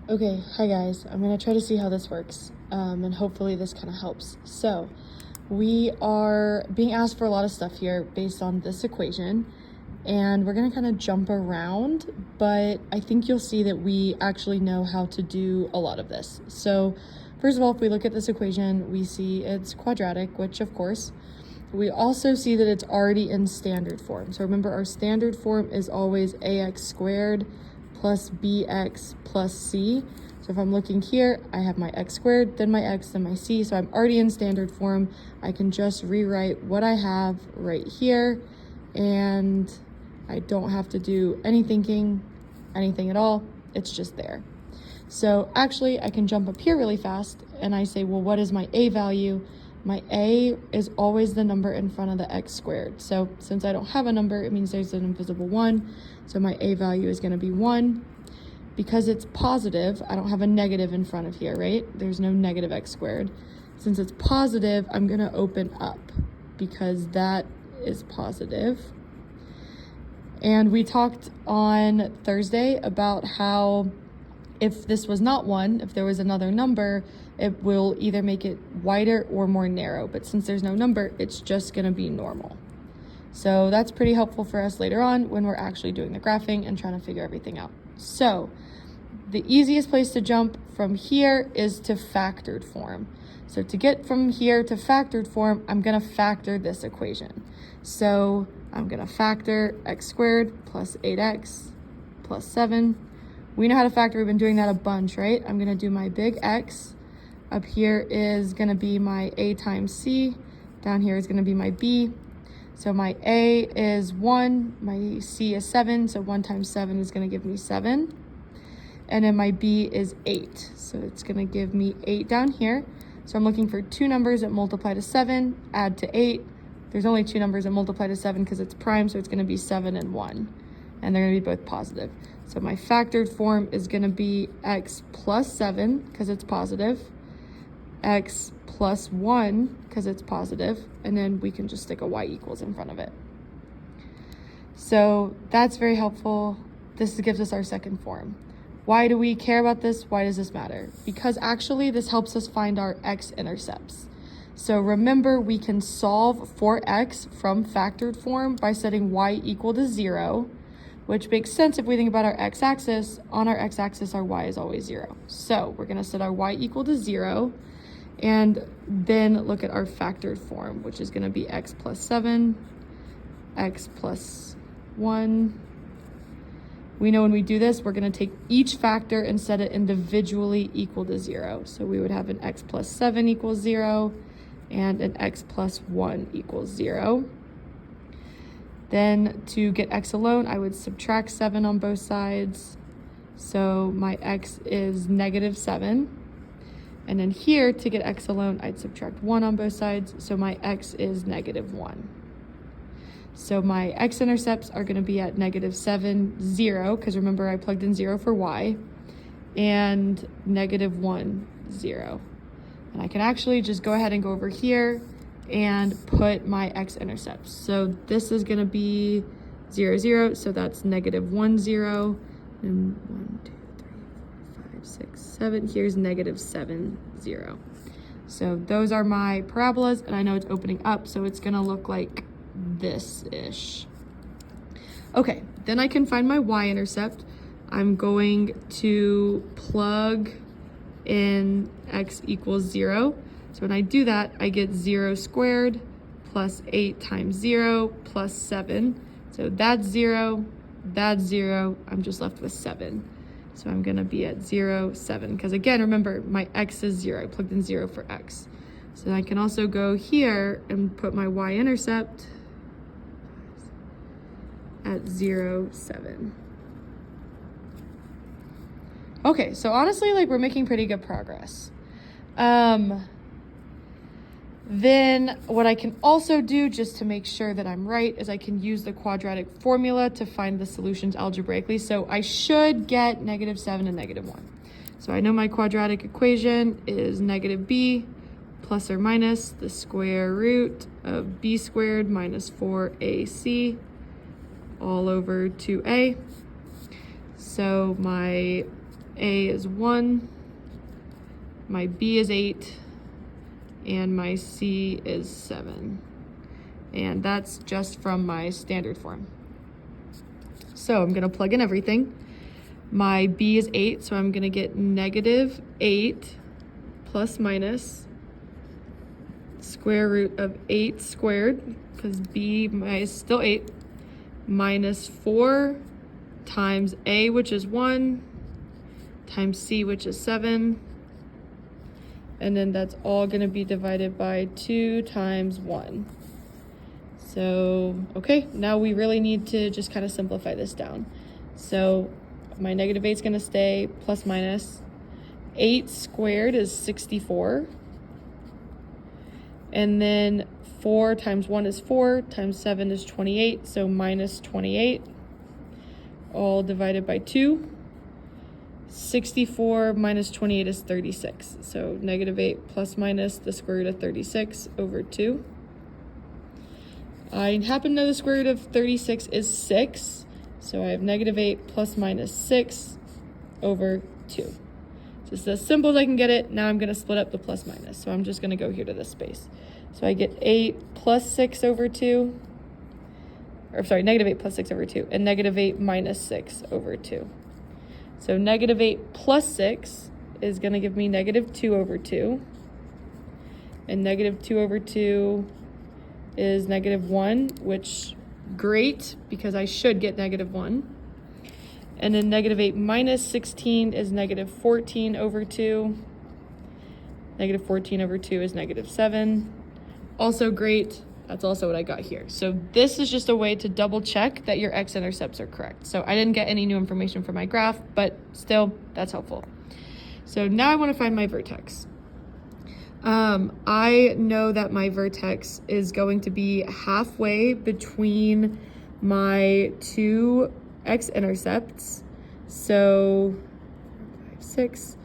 Okay, hi guys. I'm gonna try to see how this works, and hopefully this kind of helps. So, we are being asked for a lot of stuff here based on this equation, and we're gonna kind of jump around, but I think you'll see that we actually know how to do a lot of this. So, first of all, if we look at this equation, we see it's quadratic, which of course, we also see that it's already in standard form. So remember, our standard form is always ax squared plus bx plus c. So if I'm looking here, I have my x squared, then my x, then my c. So I'm already in standard form. I can just rewrite what I have right here, and I don't have to do any thinking, anything at all. It's just there. So actually, I can jump up here really fast, and I say, well, what is my a value? My a is always the number in front of the x squared. So since I don't have a number, it means there's an invisible 1. So my a value is going to be 1. Because it's positive, I don't have a negative in front of here, right? There's no negative x squared. Since it's positive, I'm going to open up because that is positive. And we talked on Thursday about how if this was not 1, if there was another number, it will either make it wider or more narrow. But since there's no number, it's just going to be normal. So that's pretty helpful for us later on when we're actually doing the graphing and trying to figure everything out. So the easiest place to jump from here is to factored form. So to get from here to factored form, I'm going to factor this equation. So I'm going to factor x squared plus 8x plus 7. We know how to factor. We've been doing that a bunch, right? I'm going to do my big X. Up here is going to be my a times c. Down here is going to be my b. So my a is 1, my c is 7. So 1 times 7 is going to give me 7. And then my b is 8. So it's going to give me 8 down here. So I'm looking for two numbers that multiply to 7, add to 8. There's only two numbers that multiply to 7 because it's prime, so it's going to be 7 and 1. And they're going to be both positive. So my factored form is going to be x plus 7 because it's positive, x plus 1 because it's positive, and then we can just stick a y equals in front of it. So that's very helpful. This gives us our second form. Why do we care about this? Why does this matter? Because actually this helps us find our x-intercepts. So remember, we can solve for x from factored form by setting y equal to 0, which makes sense if we think about our x-axis. On our x-axis, our y is always 0. So we're going to set our y equal to 0, and then look at our factored form, which is going to be x plus 7, x plus 1. We know when we do this, we're going to take each factor and set it individually equal to 0. So we would have an x plus 7 equals 0, and an x plus 1 equals 0. Then to get x alone, I would subtract 7 on both sides. So my x is negative 7. And then here, to get x alone, I'd subtract 1 on both sides. So my x is negative 1. So my x-intercepts are going to be at negative 7, 0, because remember I plugged in 0 for y, and negative 1, 0. And I can actually just go ahead and go over here and put my x-intercepts. So this is going to be 0, 0, so that's negative 1, 0, and 1, 2, 3, 4, 5, 6, 7. Here's negative 7, 0. So those are my parabolas, and I know it's opening up, so it's going to look like this-ish. Okay, then I can find my y-intercept. I'm going to plug in x equals 0. So when I do that, I get 0 squared plus 8 times 0 plus 7. So that's 0, that's 0. I'm just left with 7. So I'm going to be at 0, 7. Because again, remember, my x is 0. I plugged in 0 for x. So I can also go here and put my y-intercept at 0, 7. Okay, so honestly, like, we're making pretty good progress. Then what I can also do, just to make sure that I'm right, is I can use the quadratic formula to find the solutions algebraically. So I should get negative 7 and negative 1. So I know my quadratic equation is negative b plus or minus the square root of b squared minus 4ac all over 2a. So my A is 1, my B is 8, and my C is 7. And that's just from my standard form. So I'm gonna plug in everything. My B is 8, so I'm gonna get negative 8 plus minus square root of 8 squared, because B is still 8, minus 4 times A, which is 1, times C, which is 7. And then that's all gonna be divided by 2 times 1. So, okay, now we really need to just kind of simplify this down. So my negative 8 is gonna stay, plus minus. 8 squared is 64. And then 4 times 1 is 4, times 7 is 28, so minus 28, all divided by 2. 64 minus 28 is 36, so negative 8 plus minus the square root of 36 over 2. I happen to know the square root of 36 is 6, so I have negative 8 plus minus 6 over 2. Just as simple as I can get it. Now I'm going to split up the plus minus, so I'm just going to go here to this space. So I get 8 plus 6 over 2, or sorry, negative 8 plus 6 over 2, and negative 8 minus 6 over 2. So negative 8 plus 6 is going to give me negative 2 over 2, and negative 2 over 2 is negative 1, which great, because I should get negative 1. And then negative 8 minus 16 is negative 14 over 2. Negative 14 over 2 is negative 7. Also great. That's also what I got here. So this is just a way to double check that your x-intercepts are correct. So I didn't get any new information from my graph, but still, that's helpful. So now I want to find my vertex. I know that my vertex is going to be halfway between my two x-intercepts. So 5, 6,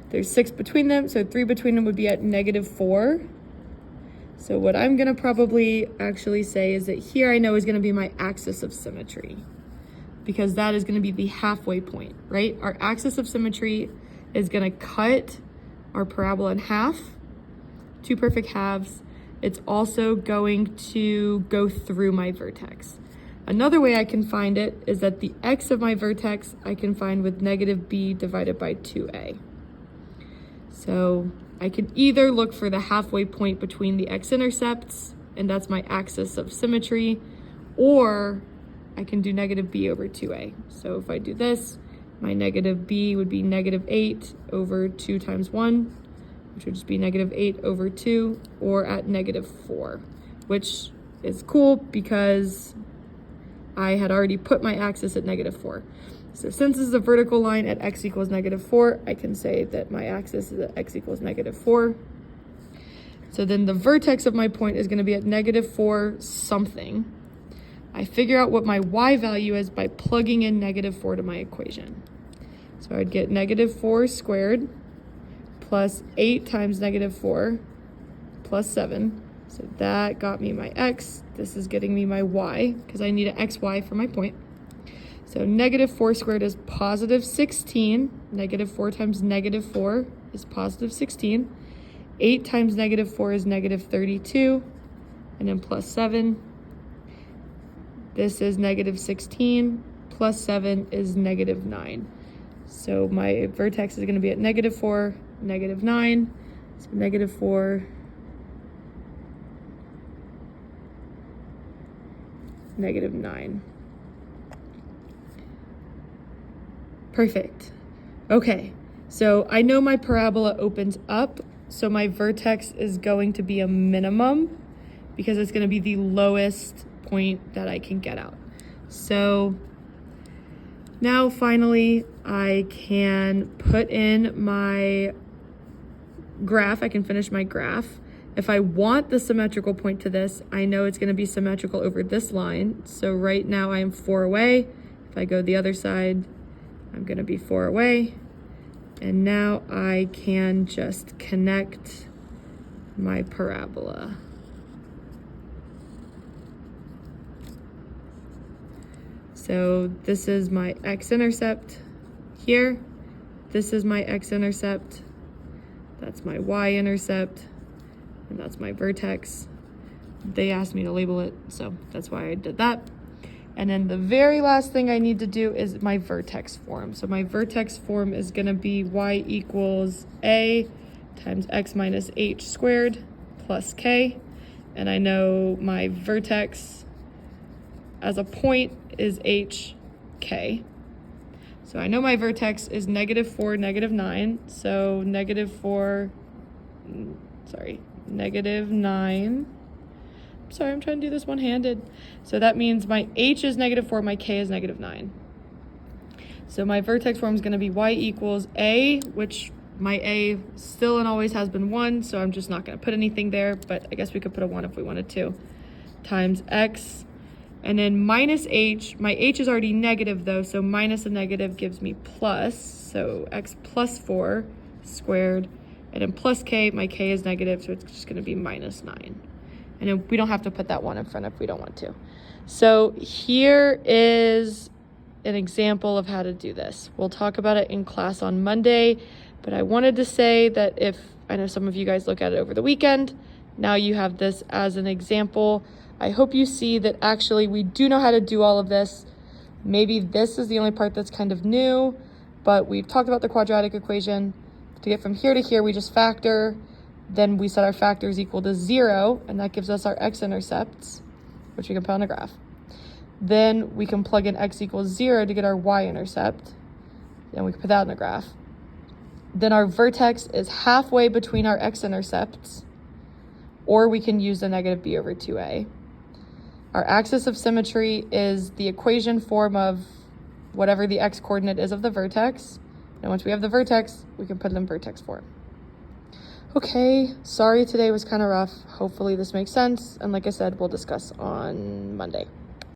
there's 6 between them, so 3 between them would be at negative 4. So what I'm gonna probably actually say is that here I know is gonna be my axis of symmetry, because that is gonna be the halfway point, right? Our axis of symmetry is gonna cut our parabola in half, 2 perfect halves. It's also going to go through my vertex. Another way I can find it is that the x of my vertex I can find with negative b divided by 2a. So I can either look for the halfway point between the x-intercepts, and that's my axis of symmetry, or I can do negative b over 2a. So if I do this, my negative b would be negative 8 over 2 times 1, which would just be negative 8 over 2, or at negative 4, which is cool because I had already put my axis at negative 4. So since this is a vertical line at x equals negative 4, I can say that my axis is at x equals negative 4. So then the vertex of my point is going to be at negative 4 something. I figure out what my y value is by plugging in negative 4 to my equation. So I'd get negative 4 squared plus 8 times negative 4 plus 7. So that got me my x. This is getting me my y, because I need an xy for my point. So negative 4 squared is positive 16. Negative 4 times negative 4 is positive 16. 8 times negative 4 is negative 32. And then plus 7. This is negative 16. Plus 7 is negative 9. So my vertex is going to be at negative 4, negative 9. So negative 4, negative 9. Perfect. Okay, so I know my parabola opens up, so my vertex is going to be a minimum because it's going to be the lowest point that I can get out. So now finally I can put in my graph. I can finish my graph. If I want the symmetrical point to this, I know it's going to be symmetrical over this line. So right now I am 4 away. If I go the other side, I'm going to be 4 away. And now I can just connect my parabola. So this is my x-intercept here. this is my x-intercept, that's my y-intercept, and that's my vertex. They asked me to label it, so that's why I did that. And then the very last thing I need to do is my vertex form. So my vertex form is gonna be y equals a times x minus h squared plus k. And I know my vertex as a point is hk. So I know my vertex is -4, -9. So -9. Sorry, I'm trying to do this one-handed. So that means my h is -4, my k is -9. So my vertex form is going to be y equals a, which my a still and always has been 1, so I'm just not going to put anything there, but I guess we could put a 1 if we wanted to, times x, and then minus h. My h is already negative though, so minus a negative gives me plus, so x plus 4 squared, and then plus k, my k is negative, so it's just going to be -9. And then we don't have to put that 1 in front if we don't want to. So here is an example of how to do this. We'll talk about it in class on Monday, but I wanted to say that if, I know some of you guys look at it over the weekend, now you have this as an example. I hope you see that actually we do know how to do all of this. Maybe this is the only part that's kind of new, but we've talked about the quadratic equation. To get from here to here, we just factor. Then we set our factors equal to 0, and that gives us our x-intercepts, which we can put on a graph. Then we can plug in x equals 0 to get our y-intercept, and we can put that on the graph. Then our vertex is halfway between our x-intercepts, or we can use the negative b over 2a. Our axis of symmetry is the equation form of whatever the x-coordinate is of the vertex. And once we have the vertex, we can put it in vertex form. Okay, sorry today was kind of rough. Hopefully this makes sense. And like I said, we'll discuss on Monday.